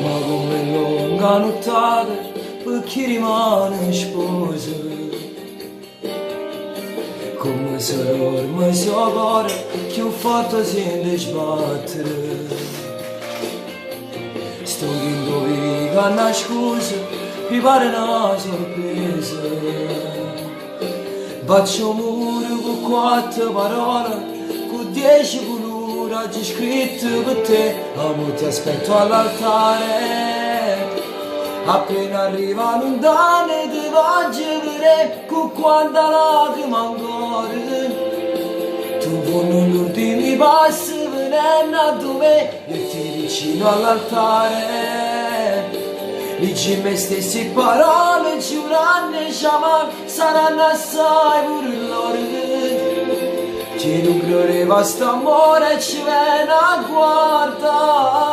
ma come lunga nottata per chi rimane sposa, come se dorme il suo cuore che ho fatto senza sbattere. Sto che una scusa mi pare una sorpresa, faccio un muro con 4 parole, con 10 colori oggi scritto per te, amo ti aspetto all'altare, appena arriva lontano ti voglio vedere con quanta lacrima ancora, tu vuoi gli ultimi passi venendo a dove io ti vicino all'altare, dici me stesse parole giurando e chiamare saranno assai pure loro. Chi non credeva st'amore ci viene a guardare.